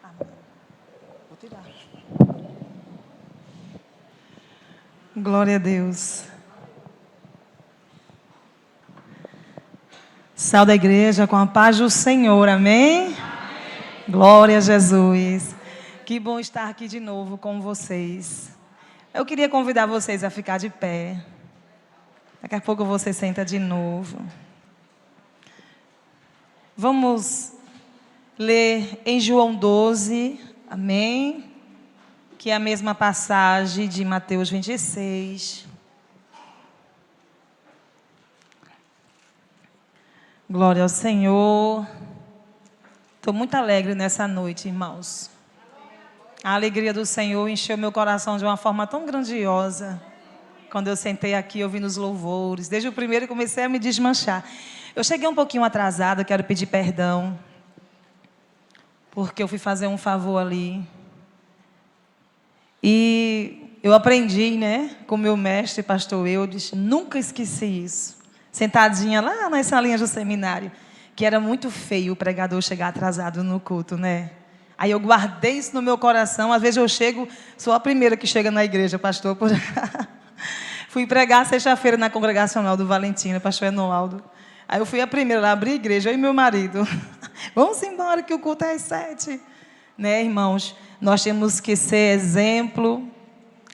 Amém. Vou tirar. Glória a Deus. Sal da igreja com a paz do Senhor, amém? Amém. Glória a Jesus. Que bom estar aqui de novo com vocês. Eu queria convidar vocês a ficar de pé. Daqui a pouco você senta de novo. Vamos ler em João 12, amém? Que é a mesma passagem de Mateus 26. Glória ao Senhor. Estou muito alegre nessa noite, irmãos. A alegria do Senhor encheu meu coração de uma forma tão grandiosa. Quando eu sentei aqui ouvindo os louvores, desde o primeiro comecei a me desmanchar. Eu cheguei um pouquinho atrasada, quero pedir perdão, porque eu fui fazer um favor ali. E eu aprendi, né, com meu mestre, pastor Eudes, nunca esqueci isso. Sentadinha lá nas salinhas do seminário, que era muito feio o pregador chegar atrasado no culto, né? Aí eu guardei isso no meu coração. Às vezes eu chego, sou a primeira que chega na igreja, pastor. Fui pregar sexta-feira na congregacional do Valentina, pastor Enoaldo. Aí eu fui a primeira lá, abri a igreja, eu e meu marido. Vamos embora que o culto é às 7. Né, irmãos? Nós temos que ser exemplo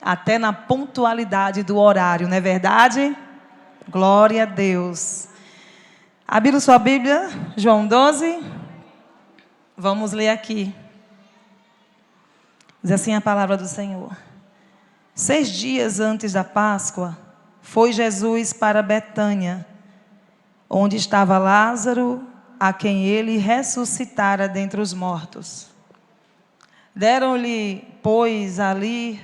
até na pontualidade do horário, não é verdade? Glória a Deus. Abriu sua Bíblia, João 12. Vamos ler aqui. Diz assim a palavra do Senhor. 6 dias antes da Páscoa, foi Jesus para Betânia, onde estava Lázaro, a quem ele ressuscitara dentre os mortos. Deram-lhe, pois, ali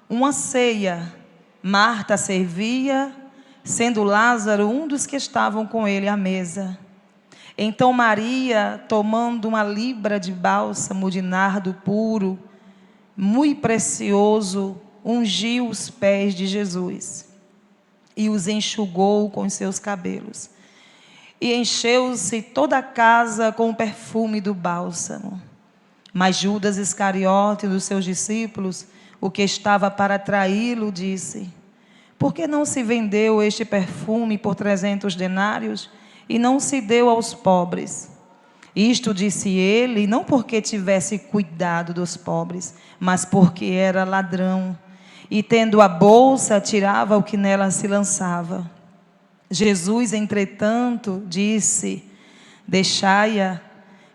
uma ceia. Marta servia, sendo Lázaro um dos que estavam com ele à mesa. Então Maria, tomando uma libra de bálsamo de nardo puro, muito precioso, ungiu os pés de Jesus e os enxugou com seus cabelos. E encheu-se toda a casa com o perfume do bálsamo. Mas Judas Iscariote, dos seus discípulos, o que estava para traí-lo, disse: por que não se vendeu este perfume por 300 denários e não se deu aos pobres? Isto disse ele, não porque tivesse cuidado dos pobres, mas porque era ladrão. E tendo a bolsa, tirava o que nela se lançava. Jesus, entretanto, disse: deixai-a,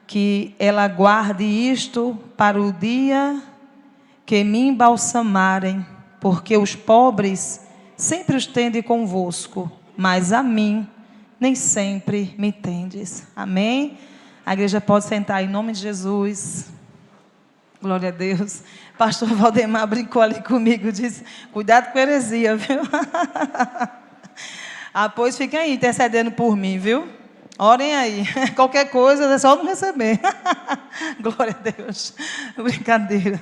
que ela guarde isto para o dia que me embalsamarem, porque os pobres sempre os tende convosco, mas a mim nem sempre me tendes. Amém? A igreja pode sentar em nome de Jesus. Glória a Deus. Pastor Valdemar brincou ali comigo, disse: cuidado com a heresia, viu? Pois fiquem aí intercedendo por mim, viu? Orem aí. Qualquer coisa é só não receber. Glória a Deus. Brincadeira.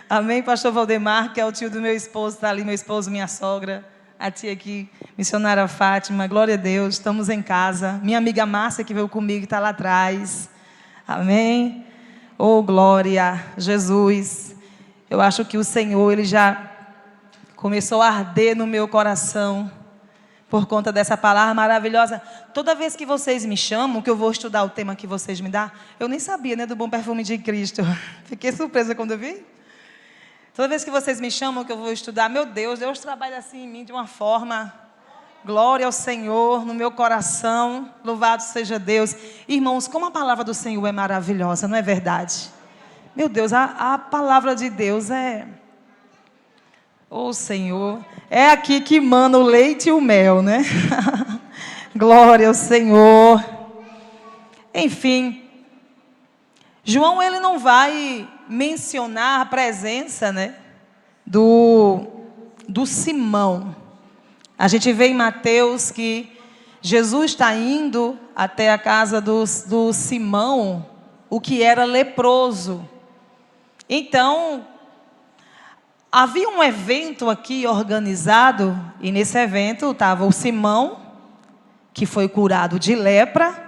Amém, pastor Valdemar, que é o tio do meu esposo, está ali, meu esposo, minha sogra. A tia aqui, missionária Fátima, glória a Deus, estamos em casa. Minha amiga Márcia, que veio comigo, está lá atrás. Amém. Oh, glória, Jesus. Eu acho que o Senhor, Ele já começou a arder no meu coração por conta dessa palavra maravilhosa. Toda vez que vocês me chamam, que eu vou estudar o tema que vocês me dão, eu nem sabia, né, do bom perfume de Cristo. Fiquei surpresa quando eu vi. Toda vez que vocês me chamam, que eu vou estudar, meu Deus, Deus trabalha assim em mim de uma forma. Glória ao Senhor no meu coração. Louvado seja Deus. Irmãos, como a palavra do Senhor é maravilhosa, não é verdade? Meu Deus, a palavra de Deus é... oh, Senhor, é aqui que mana o leite e o mel, né? Glória ao Senhor. Enfim, João, ele não vai mencionar a presença, né, do Simão. A gente vê em Mateus que Jesus está indo até a casa do Simão, o que era leproso. Então, havia um evento aqui organizado, e nesse evento estava o Simão, que foi curado de lepra,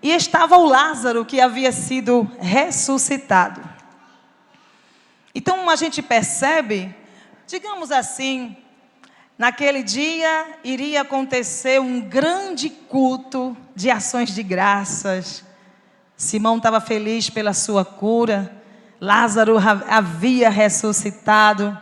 e estava o Lázaro, que havia sido ressuscitado. Então a gente percebe, digamos assim, naquele dia iria acontecer um grande culto de ações de graças. Simão estava feliz pela sua cura. Lázaro havia ressuscitado.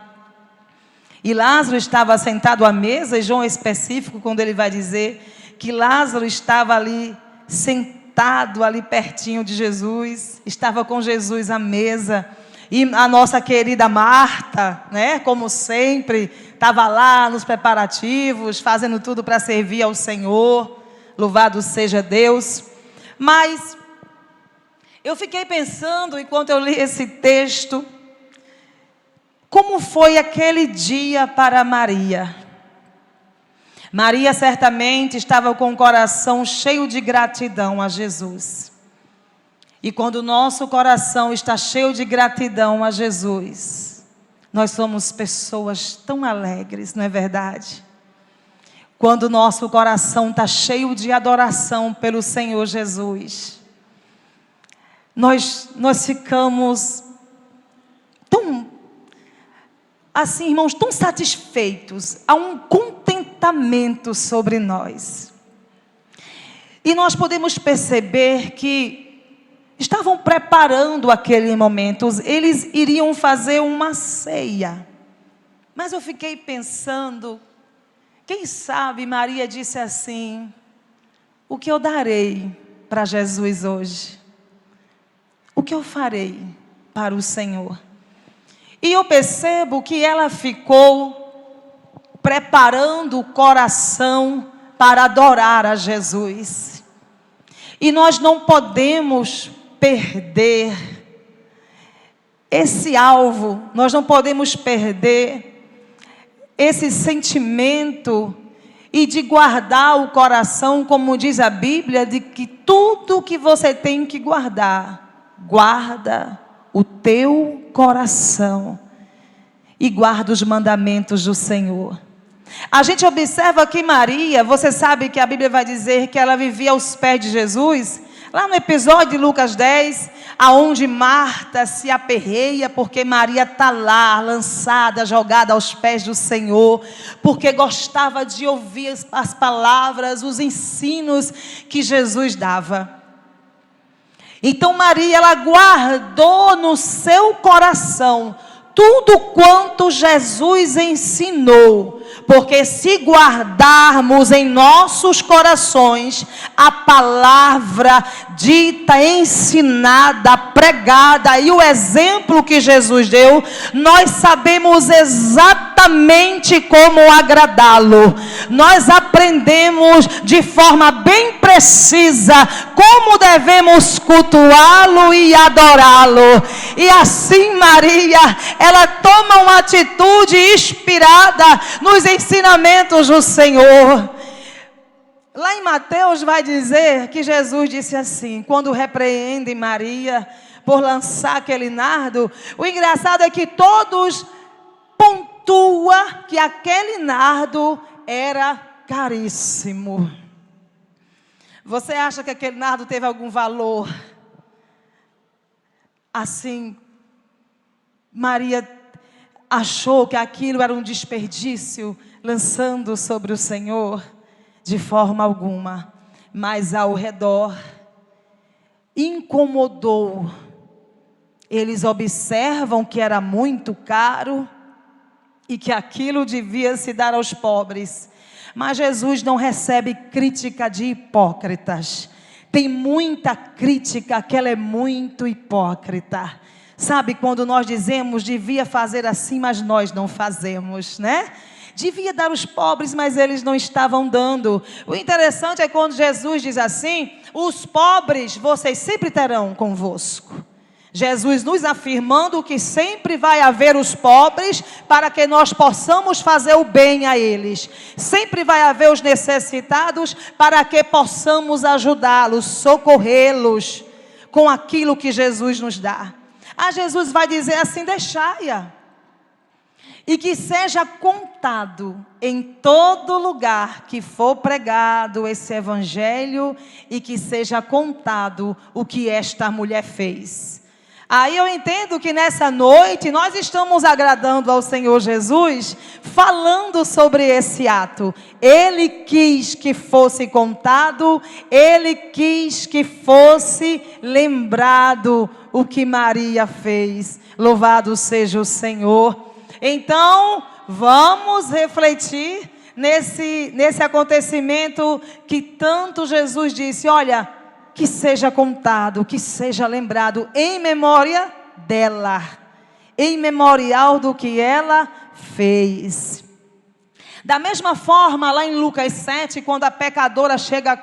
E Lázaro estava sentado à mesa, e João é específico quando ele vai dizer que Lázaro estava ali sentado ali pertinho de Jesus, estava com Jesus à mesa. E a nossa querida Marta, né, como sempre, estava lá nos preparativos, fazendo tudo para servir ao Senhor. Louvado seja Deus. Mas eu fiquei pensando, enquanto eu li esse texto, como foi aquele dia para Maria. Maria certamente estava com o coração cheio de gratidão a Jesus. E quando o nosso coração está cheio de gratidão a Jesus, nós somos pessoas tão alegres, não é verdade? Quando o nosso coração está cheio de adoração pelo Senhor Jesus, nós ficamos tão, assim, irmãos, tão satisfeitos. Há um contentamento sobre nós. E nós podemos perceber que estavam preparando aquele momento. Eles iriam fazer uma ceia. Mas eu fiquei pensando, quem sabe Maria disse assim: o que eu darei para Jesus hoje? O que eu farei para o Senhor? E eu percebo que ela ficou preparando o coração para adorar a Jesus. E nós não podemos perder esse alvo, nós não podemos perder esse sentimento e de guardar o coração, como diz a Bíblia, de que tudo que você tem que guardar, guarda o teu coração e guarda os mandamentos do Senhor. A gente observa que Maria, você sabe que a Bíblia vai dizer que ela vivia aos pés de Jesus, lá no episódio de Lucas 10, aonde Marta se aperreia, porque Maria está lá, lançada, jogada aos pés do Senhor, porque gostava de ouvir as palavras, os ensinos que Jesus dava. Então Maria, ela guardou no seu coração tudo quanto Jesus ensinou, porque se guardarmos em nossos corações a palavra dita, ensinada, pregada e o exemplo que Jesus deu, nós sabemos exatamente como agradá-lo. Nós aprendemos de forma bem precisa como devemos cultuá-lo e adorá-lo. E assim Maria, ela toma uma atitude inspirada nos ensinamentos do Senhor. Lá em Mateus vai dizer que Jesus disse assim, quando repreende Maria por lançar aquele nardo, o engraçado é que todos pontuam que aquele nardo era caríssimo. Você acha que aquele nardo teve algum valor? Assim, Maria achou que aquilo era um desperdício, lançando sobre o Senhor? De forma alguma. Mas ao redor, incomodou. Eles observam que era muito caro e que aquilo devia se dar aos pobres. Mas Jesus não recebe crítica de hipócritas. Tem muita crítica que ela é muito hipócrita. Sabe quando nós dizemos, devia fazer assim, mas nós não fazemos, né? Devia dar aos pobres, mas eles não estavam dando. O interessante é quando Jesus diz assim, os pobres vocês sempre terão convosco. Jesus nos afirmando que sempre vai haver os pobres para que nós possamos fazer o bem a eles. Sempre vai haver os necessitados para que possamos ajudá-los, socorrê-los com aquilo que Jesus nos dá. Jesus vai dizer assim, deixai-a. E que seja contado em todo lugar que for pregado esse evangelho e que seja contado o que esta mulher fez. Aí eu entendo que nessa noite nós estamos agradando ao Senhor Jesus, falando sobre esse ato. Ele quis que fosse contado, Ele quis que fosse lembrado o que Maria fez. Louvado seja o Senhor. Então, vamos refletir nesse acontecimento que tanto Jesus disse, olha, que seja contado, que seja lembrado em memória dela, em memorial do que ela fez. Da mesma forma, lá em Lucas 7, quando a pecadora chega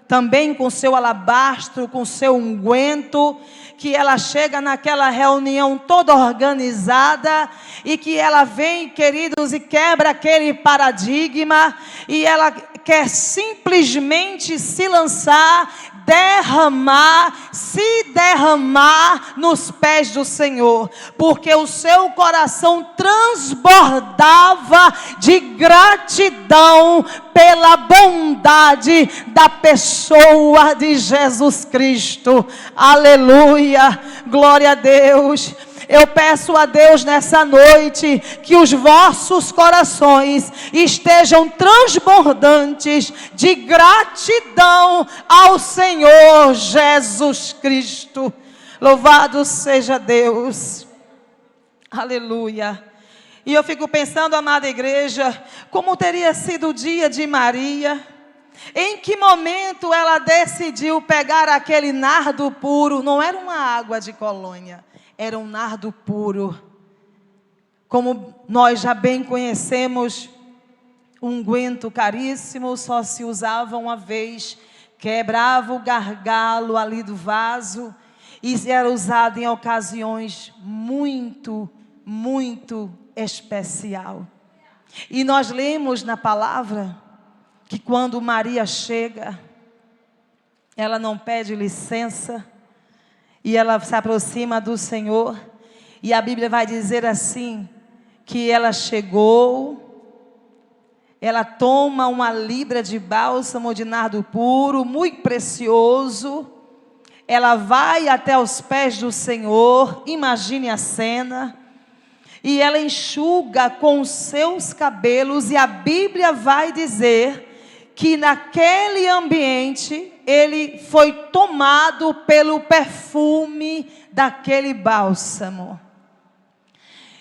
também com seu alabastro, com seu unguento, que ela chega naquela reunião toda organizada, e que ela vem, queridos, e quebra aquele paradigma, e ela quer simplesmente se lançar, se derramar nos pés do Senhor, porque o seu coração transbordava de gratidão pela bondade da pessoa de Jesus Cristo. Aleluia, glória a Deus. Eu peço a Deus nessa noite que os vossos corações estejam transbordantes de gratidão ao Senhor Jesus Cristo. Louvado seja Deus. Aleluia. E eu fico pensando, amada igreja, como teria sido o dia de Maria. Em que momento ela decidiu pegar aquele nardo puro? Não era uma água de colônia, era um nardo puro. Como nós já bem conhecemos, unguento caríssimo só se usava uma vez. Quebrava o gargalo ali do vaso e era usado em ocasiões muito, muito especial. E nós lemos na palavra que quando Maria chega, ela não pede licença, e ela se aproxima do Senhor, e a Bíblia vai dizer assim, que ela chegou, ela toma uma libra de bálsamo de nardo puro, muito precioso, ela vai até os pés do Senhor, imagine a cena, e ela enxuga com os seus cabelos, e a Bíblia vai dizer que naquele ambiente, ele foi tomado pelo perfume daquele bálsamo.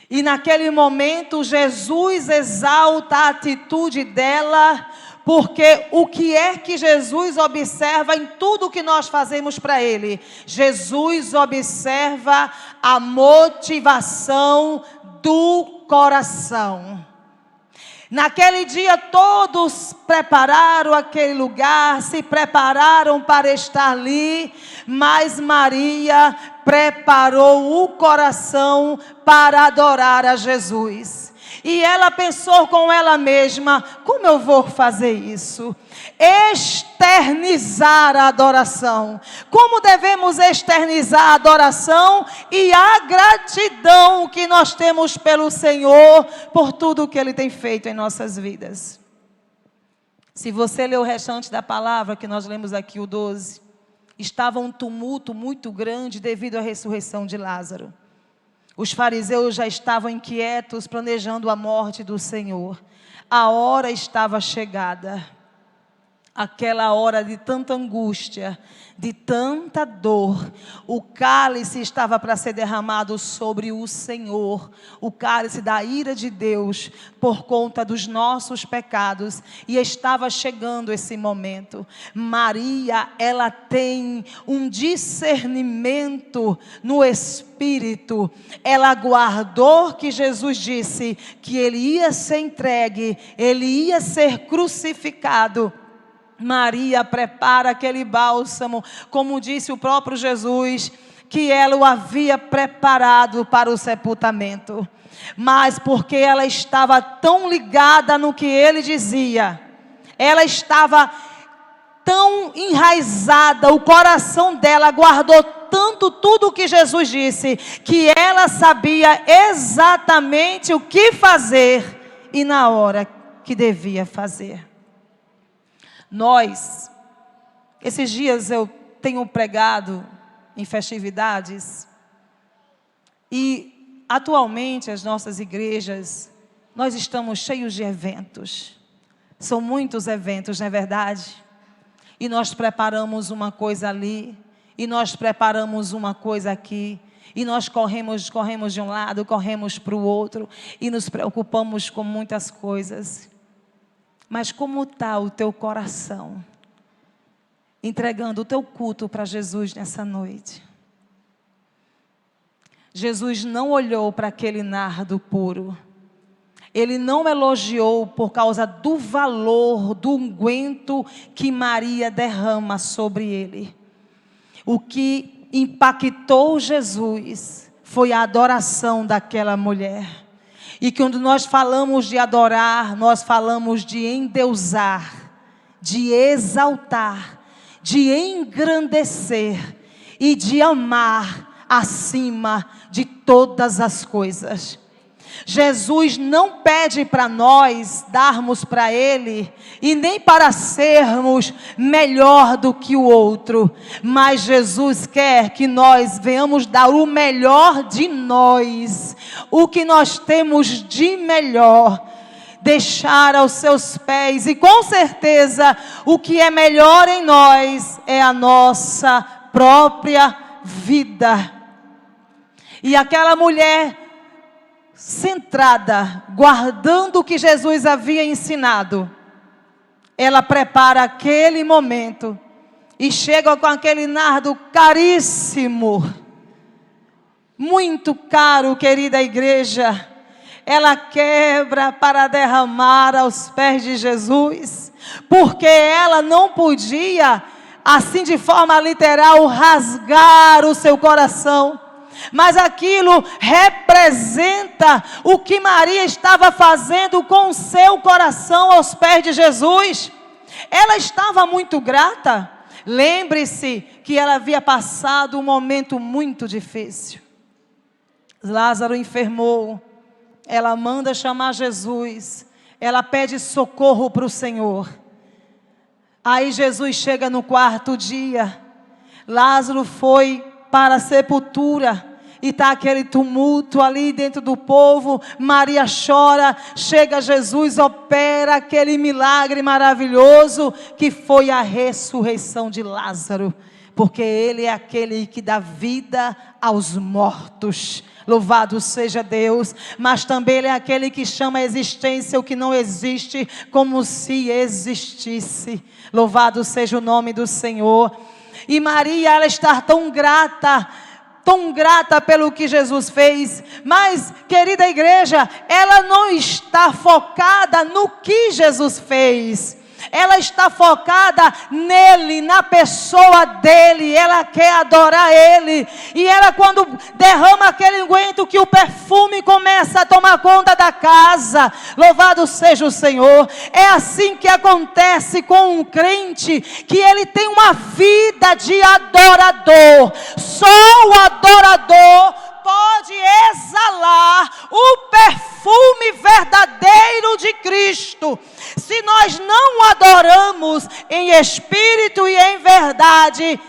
E naquele momento, Jesus exalta a atitude dela, porque o que é que Jesus observa em tudo que nós fazemos para Ele? Jesus observa a motivação do coração. Naquele dia todos prepararam aquele lugar, se prepararam para estar ali, mas Maria preparou o coração para adorar a Jesus. E ela pensou com ela mesma, como eu vou fazer isso? Externizar a adoração. Como devemos externizar a adoração e a gratidão que nós temos pelo Senhor, por tudo que Ele tem feito em nossas vidas. Se você ler o restante da palavra que nós lemos aqui, o 12, estava um tumulto muito grande devido à ressurreição de Lázaro. Os fariseus já estavam inquietos, planejando a morte do Senhor. A hora estava chegada. Aquela hora de tanta angústia, de tanta dor. O cálice estava para ser derramado sobre o Senhor. O cálice da ira de Deus, por conta dos nossos pecados. E estava chegando esse momento. Maria, ela tem um discernimento no Espírito. Ela aguardou que Jesus disse que Ele ia ser entregue, Ele ia ser crucificado. Maria prepara aquele bálsamo, como disse o próprio Jesus, que ela o havia preparado para o sepultamento. Mas porque ela estava tão ligada no que ele dizia, ela estava tão enraizada, o coração dela guardou tanto tudo o que Jesus disse, que ela sabia exatamente o que fazer e na hora que devia fazer. Esses dias eu tenho pregado em festividades, E atualmente as nossas igrejas, nós estamos cheios de eventos. São muitos eventos, não é verdade? E nós preparamos uma coisa ali, e nós preparamos uma coisa aqui, e nós corremos de um lado, corremos para o outro, e nos preocupamos com muitas coisas. Mas como está o teu coração? Entregando o teu culto para Jesus nessa noite. Jesus não olhou para aquele nardo puro. Ele não elogiou por causa do valor do unguento que Maria derrama sobre ele. O que impactou Jesus foi a adoração daquela mulher. E quando nós falamos de adorar, nós falamos de endeusar, de exaltar, de engrandecer e de amar acima de todas as coisas. Jesus não pede para nós darmos para Ele, e nem para sermos melhor do que o outro, mas Jesus quer que nós venhamos dar o melhor de nós, o que nós temos de melhor, deixar aos seus pés, e com certeza o que é melhor em nós é a nossa própria vida. E aquela mulher centrada, guardando o que Jesus havia ensinado, ela prepara aquele momento e chega com aquele nardo caríssimo, muito caro, querida igreja. Ela quebra para derramar aos pés de Jesus, porque ela não podia, assim de forma literal, rasgar o seu coração. Mas aquilo representa o que Maria estava fazendo com o seu coração aos pés de Jesus. Ela estava muito grata. Lembre-se que ela havia passado um momento muito difícil. Lázaro enfermou. Ela manda chamar Jesus. Ela pede socorro para o Senhor. Aí Jesus chega no quarto dia. Lázaro foi para a sepultura, e está aquele tumulto ali dentro do povo. Maria chora, chega Jesus, opera aquele milagre maravilhoso, que foi a ressurreição de Lázaro, porque Ele é aquele que dá vida aos mortos. Louvado seja Deus. Mas também Ele é aquele que chama a existência o que não existe, como se existisse. Louvado seja o nome do Senhor. E Maria, ela está tão grata pelo que Jesus fez. Mas, querida igreja, ela não está focada no que Jesus fez. Ela está focada nele, na pessoa dele. Ela quer adorar ele. E ela, quando derrama aquele unguento, que o perfume começa a tomar conta da casa. Louvado seja o Senhor. É assim que acontece com um crente, que ele tem uma vida de adorador. Só o adorador pode exalar o perfume verdadeiro de Cristo. Se nós não adoramos em espírito e em verdade,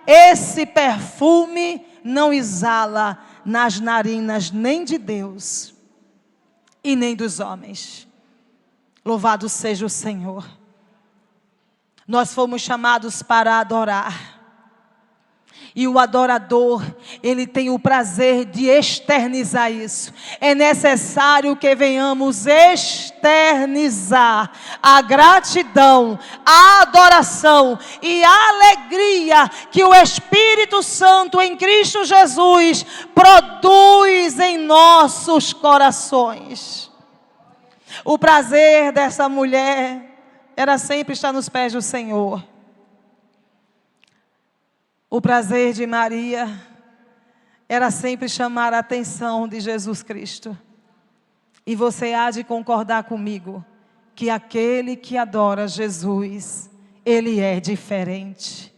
esse perfume não exala nas narinas nem de Deus e nem dos homens. Louvado seja o Senhor. Nós fomos chamados para adorar. E o adorador, ele tem o prazer de externizar isso. É necessário que venhamos externizar a gratidão, a adoração e a alegria que o Espírito Santo em Cristo Jesus produz em nossos corações. O prazer dessa mulher era sempre estar nos pés do Senhor. O prazer de Maria era sempre chamar a atenção de Jesus Cristo. E você há de concordar comigo que aquele que adora Jesus, ele é diferente.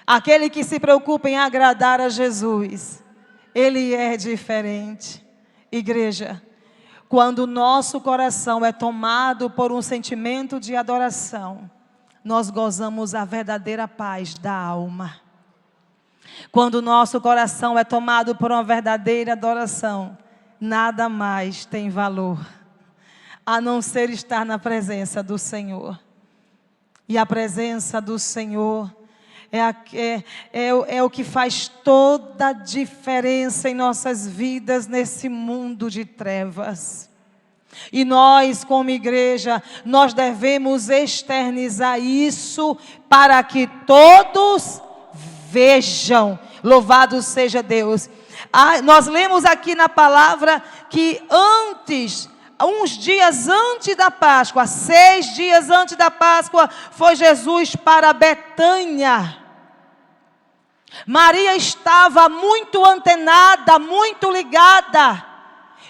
Aquele que se preocupa em agradar a Jesus, ele é diferente. Igreja, quando o nosso coração é tomado por um sentimento de adoração, nós gozamos a verdadeira paz da alma. Quando o nosso coração é tomado por uma verdadeira adoração, nada mais tem valor, a não ser estar na presença do Senhor. E a presença do Senhor é o que faz toda a diferença em nossas vidas nesse mundo de trevas. E nós, como igreja, nós devemos externizar isso para que todos vejam. Louvado seja Deus. Nós lemos aqui na palavra que uns dias antes da Páscoa, 6 dias antes da Páscoa, foi Jesus para Betânia. Maria estava muito antenada, muito ligada.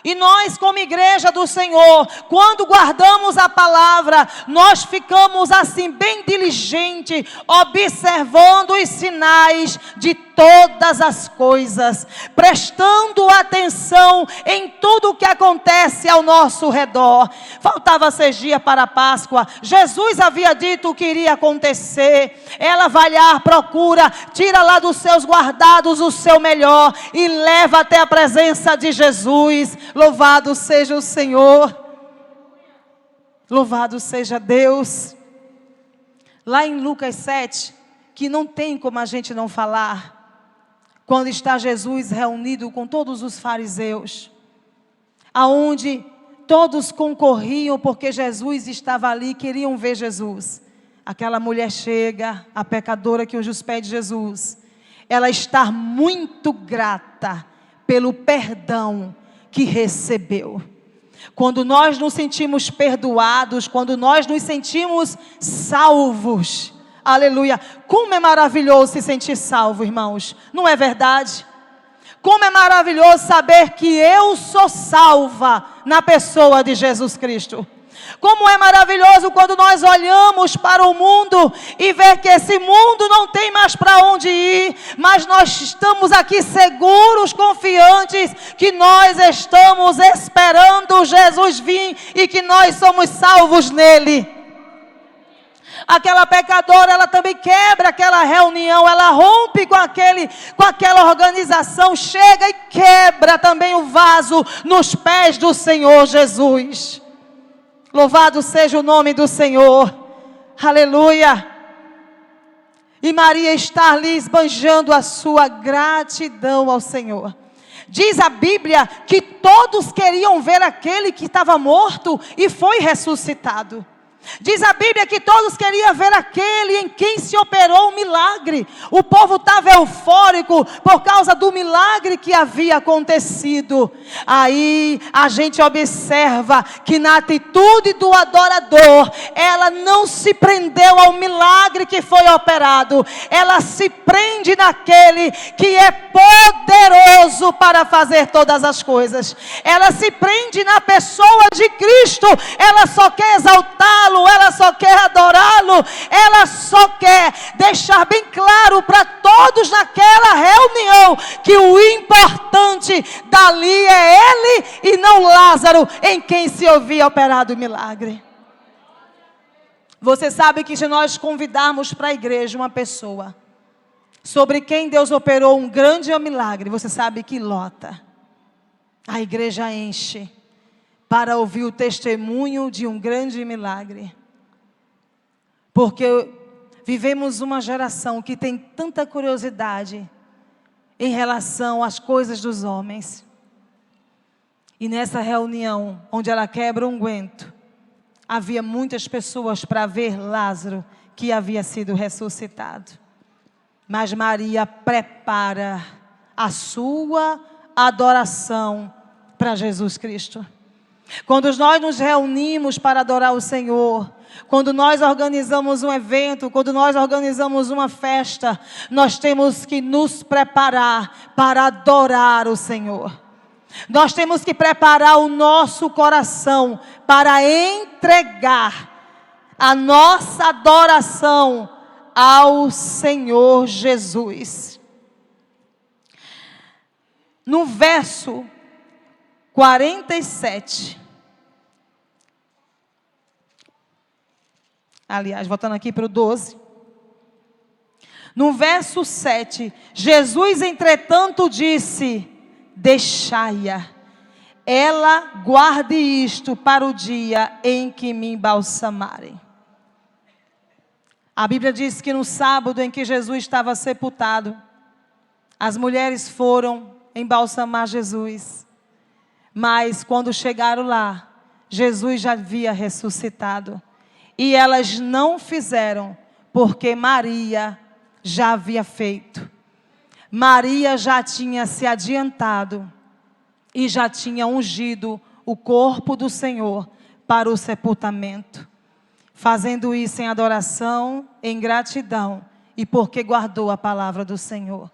E nós, como igreja do Senhor, quando guardamos a palavra, nós ficamos assim bem diligentes, observando os sinais de todas as coisas, prestando atenção em tudo o que acontece ao nosso redor. Faltava 6 dias para a Páscoa, Jesus havia dito o que iria acontecer. Ela vai lá, procura, tira lá dos seus guardados o seu melhor e leva até a presença de Jesus. Louvado seja o Senhor, louvado seja Deus. Lá em Lucas 7, que não tem como a gente não falar, quando está Jesus reunido com todos os fariseus, aonde todos concorriam porque Jesus estava ali, queriam ver Jesus. Aquela mulher chega, a pecadora que hoje os pés de Jesus, ela está muito grata pelo perdão que recebeu. Quando nós nos sentimos perdoados, quando nós nos sentimos salvos, aleluia, como é maravilhoso se sentir salvo, irmãos, não é verdade? Como é maravilhoso saber que eu sou salva na pessoa de Jesus Cristo. Como é maravilhoso quando nós olhamos para o mundo e ver que esse mundo não tem mais para onde ir, mas nós estamos aqui seguros, confiantes, que nós estamos esperando Jesus vir e que nós somos salvos nele. Aquela pecadora, ela também quebra aquela reunião, ela rompe com aquela organização, chega e quebra também o vaso nos pés do Senhor Jesus. Louvado seja o nome do Senhor, aleluia. E Maria está ali esbanjando a sua gratidão ao Senhor. Diz a Bíblia que todos queriam ver aquele que estava morto e foi ressuscitado. Diz a Bíblia que todos queriam ver aquele em quem se operou um milagre. O povo estava eufórico por causa do milagre que havia acontecido. Aí a gente observa que na atitude do adorador, ela não se prendeu ao milagre que foi operado. Ela se prende naquele que é poderoso para fazer todas as coisas. Ela se prende na pessoa de Cristo. Ela só quer exaltá-lo, ela só quer adorá-lo, ela só quer deixar bem claro para todos naquela reunião que o importante dali é ele e não Lázaro, em quem se ouvia operado o milagre. Você sabe que se nós convidarmos para a igreja uma pessoa sobre quem Deus operou um grande milagre, você sabe que lota. A igreja enche para ouvir o testemunho de um grande milagre. Porque vivemos uma geração que tem tanta curiosidade em relação às coisas dos homens. E nessa reunião, onde ela quebra um unguento, havia muitas pessoas para ver Lázaro, que havia sido ressuscitado. Mas Maria prepara a sua adoração para Jesus Cristo. Quando nós nos reunimos para adorar o Senhor, quando nós organizamos um evento, quando nós organizamos uma festa, nós temos que nos preparar para adorar o Senhor. Nós temos que preparar o nosso coração para entregar a nossa adoração ao Senhor Jesus. No verso 47. Aliás, voltando aqui para o 12. No verso 7, Jesus, entretanto, disse: deixai-a, ela guarde isto para o dia em que me embalsamarem. A Bíblia diz que no sábado em que Jesus estava sepultado, as mulheres foram embalsamar Jesus. Mas quando chegaram lá, Jesus já havia ressuscitado. E elas não fizeram, porque Maria já havia feito. Maria já tinha se adiantado e já tinha ungido o corpo do Senhor para o sepultamento. Fazendo isso em adoração, em gratidão e porque guardou a palavra do Senhor.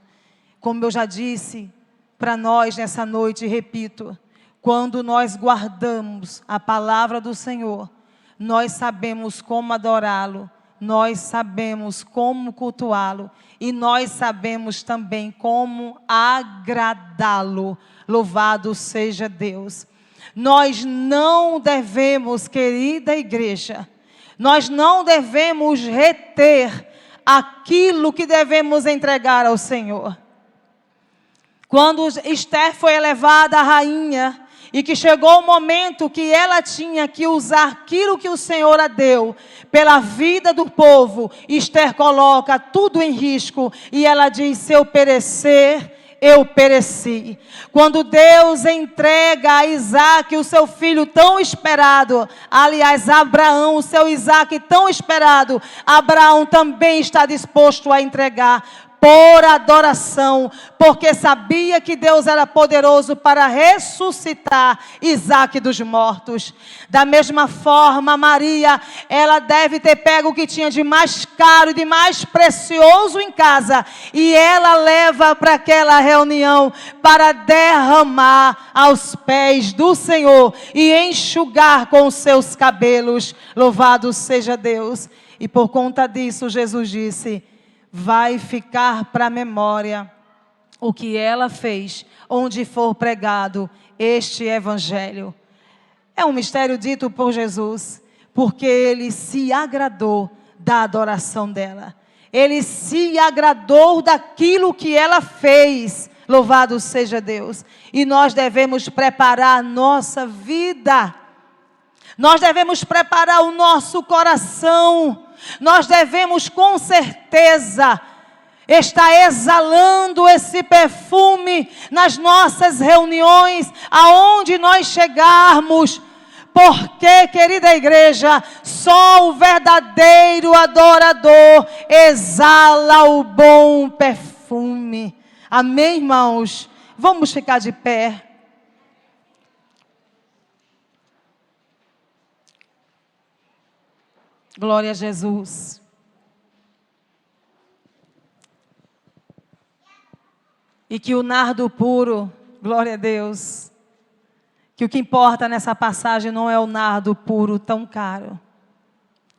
Como eu já disse para nós nessa noite, repito, quando nós guardamos a palavra do Senhor, nós sabemos como adorá-lo, nós sabemos como cultuá-lo e nós sabemos também como agradá-lo. Louvado seja Deus. Nós não devemos, querida igreja, nós não devemos reter aquilo que devemos entregar ao Senhor. Quando Esther foi elevada a rainha, e que chegou o momento que ela tinha que usar aquilo que o Senhor a deu pela vida do povo, Esther coloca tudo em risco e ela diz: se eu perecer, eu pereci. Quando Deus entrega a Isaac, o seu filho tão esperado, aliás, Abraão, o seu Isaac tão esperado, Abraão também está disposto a entregar por adoração, porque sabia que Deus era poderoso para ressuscitar Isaac dos mortos. Da mesma forma, Maria, ela deve ter pego o que tinha de mais caro e de mais precioso em casa, e ela leva para aquela reunião para derramar aos pés do Senhor e enxugar com os seus cabelos. Louvado seja Deus. E por conta disso, Jesus disse: vai ficar para a memória o que ela fez, onde for pregado este evangelho. É um mistério dito por Jesus, porque ele se agradou da adoração dela. Ele se agradou daquilo que ela fez. Louvado seja Deus. E nós devemos preparar a nossa vida. Nós devemos preparar o nosso coração. Nós devemos com certeza estar exalando esse perfume nas nossas reuniões, aonde nós chegarmos. Porque, querida igreja, só o verdadeiro adorador exala o bom perfume. Amém, irmãos? Vamos ficar de pé. Glória a Jesus. E que o nardo puro, glória a Deus, que o que importa nessa passagem não é o nardo puro tão caro.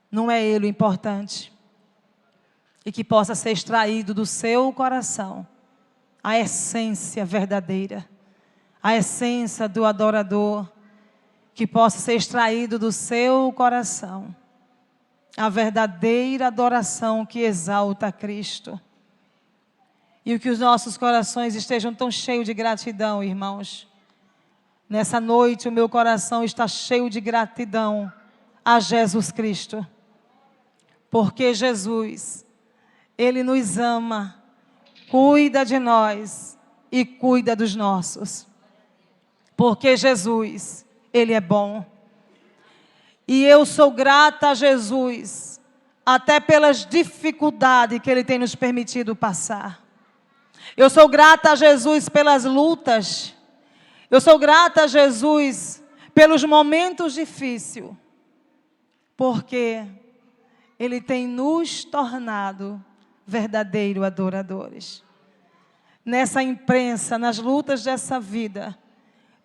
Não é ele o importante. E que possa ser extraído do seu coração a essência verdadeira, a essência do adorador, que possa ser extraído do seu coração a verdadeira adoração que exalta a Cristo. E que os nossos corações estejam tão cheios de gratidão, irmãos. Nessa noite o meu coração está cheio de gratidão a Jesus Cristo. Porque Jesus, Ele nos ama, cuida de nós e cuida dos nossos. Porque Jesus, Ele é bom. E eu sou grata a Jesus, até pelas dificuldades que Ele tem nos permitido passar. Eu sou grata a Jesus pelas lutas. Eu sou grata a Jesus pelos momentos difíceis. Porque Ele tem nos tornado verdadeiros adoradores. Nessa imprensa, nas lutas dessa vida,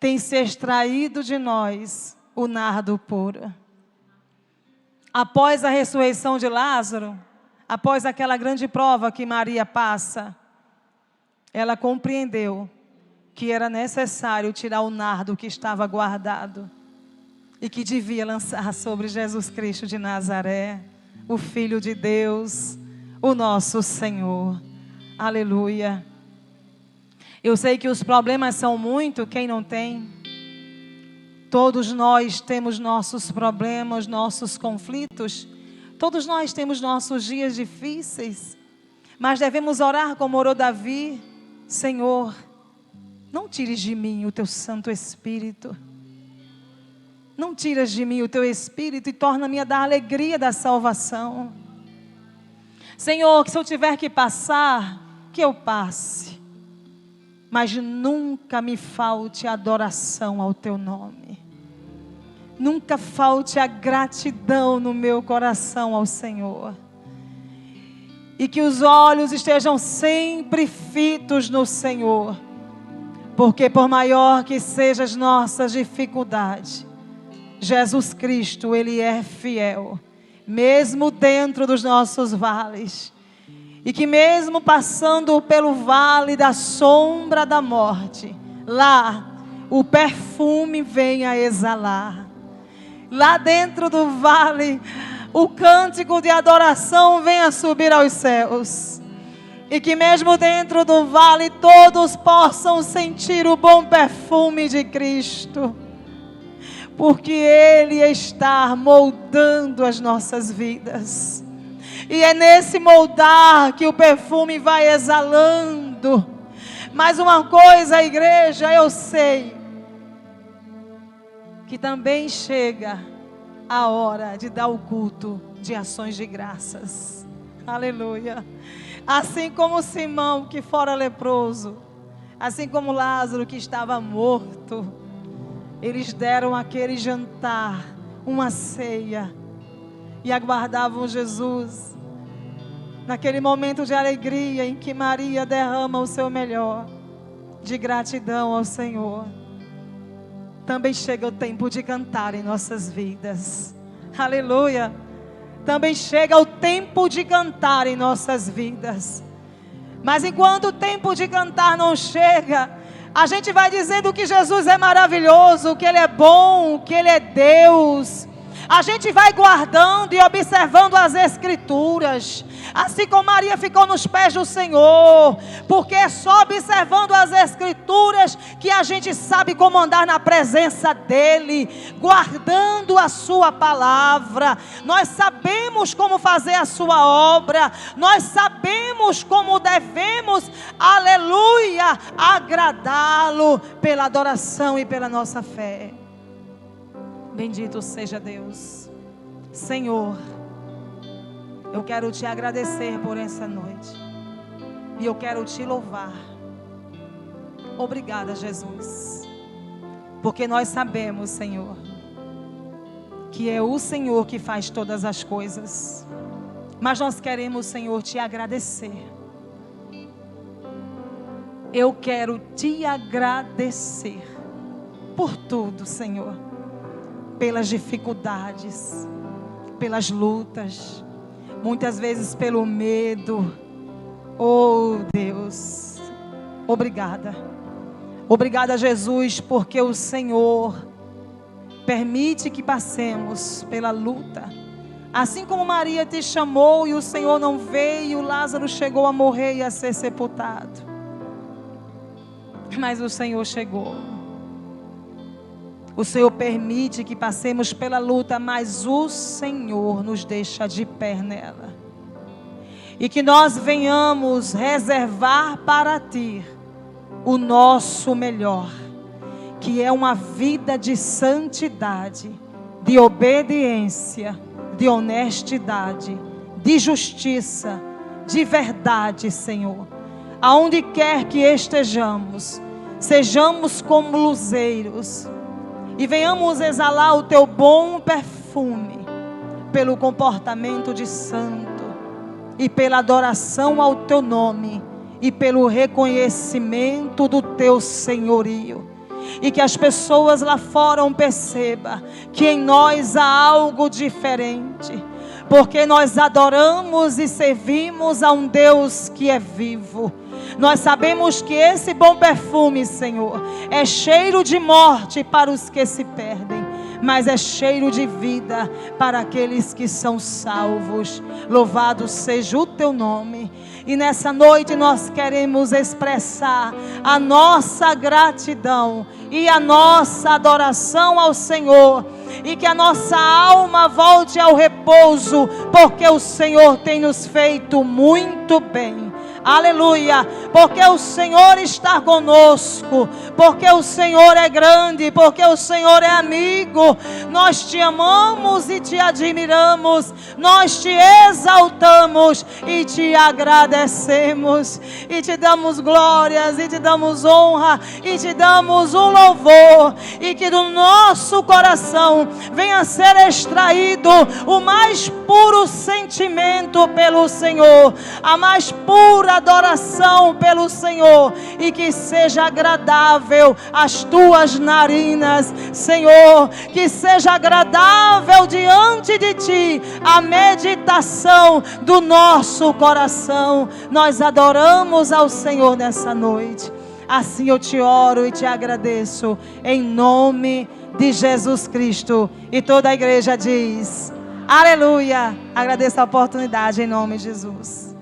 tem se extraído de nós o nardo puro. Após a ressurreição de Lázaro, após aquela grande prova que Maria passa, ela compreendeu que era necessário tirar o nardo que estava guardado e que devia lançar sobre Jesus Cristo de Nazaré, o Filho de Deus, o nosso Senhor. Aleluia. Eu sei que os problemas são muito, quem não tem? Todos nós temos nossos problemas, nossos conflitos. Todos nós temos nossos dias difíceis. Mas devemos orar como orou Davi. Senhor, não tires de mim o teu Santo Espírito. Não tiras de mim o teu Espírito e torna-me a dar a alegria da salvação. Senhor, que se eu tiver que passar, que eu passe. Mas nunca me falte a adoração ao teu nome. Nunca falte a gratidão no meu coração ao Senhor. E que os olhos estejam sempre fitos no Senhor. Porque por maior que sejam as nossas dificuldades, Jesus Cristo, Ele é fiel. Mesmo dentro dos nossos vales. E que mesmo passando pelo vale da sombra da morte, lá o perfume vem a exalar. Lá dentro do vale, o cântico de adoração vem a subir aos céus. E que mesmo dentro do vale todos possam sentir o bom perfume de Cristo. Porque Ele está moldando as nossas vidas. E é nesse moldar que o perfume vai exalando. Mas uma coisa, igreja, eu sei. Que também chega a hora de dar o culto de ações de graças. Aleluia. Assim como Simão que fora leproso. Assim como Lázaro que estava morto. Eles deram aquele jantar, uma ceia. E aguardavam Jesus. Naquele momento de alegria em que Maria derrama o seu melhor. De gratidão ao Senhor. Também chega o tempo de cantar em nossas vidas. Aleluia. Também chega o tempo de cantar em nossas vidas. Mas enquanto o tempo de cantar não chega, a gente vai dizendo que Jesus é maravilhoso, que Ele é bom, que Ele é Deus. A gente vai guardando e observando as Escrituras. Assim como Maria ficou nos pés do Senhor. Porque é só observando as Escrituras que a gente sabe como andar na presença dEle. Guardando a sua palavra. Nós sabemos como fazer a sua obra. Nós sabemos como devemos, aleluia, agradá-lo pela adoração e pela nossa fé. Bendito seja Deus. Senhor, eu quero te agradecer por essa noite. E eu quero te louvar. Obrigada, Jesus. Porque nós sabemos, Senhor, que é o Senhor que faz todas as coisas. Mas nós queremos, Senhor, te agradecer. Eu quero te agradecer por tudo, Senhor. Pelas dificuldades, pelas lutas, muitas vezes pelo medo. Oh Deus, obrigada. Obrigada, Jesus, porque o Senhor permite que passemos pela luta. Assim como Maria te chamou e o Senhor não veio, Lázaro chegou a morrer e a ser sepultado. Mas o Senhor chegou. O Senhor permite que passemos pela luta, mas o Senhor nos deixa de pé nela. E que nós venhamos reservar para Ti o nosso melhor, que é uma vida de santidade, de obediência, de honestidade, de justiça, de verdade, Senhor. Aonde quer que estejamos, sejamos como luzeiros, e venhamos exalar o Teu bom perfume, pelo comportamento de santo, e pela adoração ao Teu nome, e pelo reconhecimento do Teu senhorio. E que as pessoas lá fora percebam que em nós há algo diferente. Porque nós adoramos e servimos a um Deus que é vivo. Nós sabemos que esse bom perfume, Senhor, é cheiro de morte para os que se perdem. mas é cheiro de vida para aqueles que são salvos. Louvado seja o teu nome. E nessa noite nós queremos expressar a nossa gratidão e a nossa adoração ao Senhor. E que a nossa alma volte ao repouso, porque o Senhor tem nos feito muito bem. Aleluia, porque o Senhor está conosco, porque o Senhor é grande, porque o Senhor é amigo. Nós te amamos e te admiramos, nós te exaltamos e te agradecemos, e te damos glórias, e te damos honra, e te damos o louvor, e que do nosso coração venha ser extraído o mais puro sentimento pelo Senhor, a mais pura adoração pelo Senhor, e que seja agradável às tuas narinas, Senhor, que seja agradável diante de ti a meditação do nosso coração. Nós adoramos ao Senhor nessa noite. Assim eu te oro e te agradeço em nome de Jesus Cristo. E toda a igreja diz: aleluia. Agradeço a oportunidade em nome de Jesus.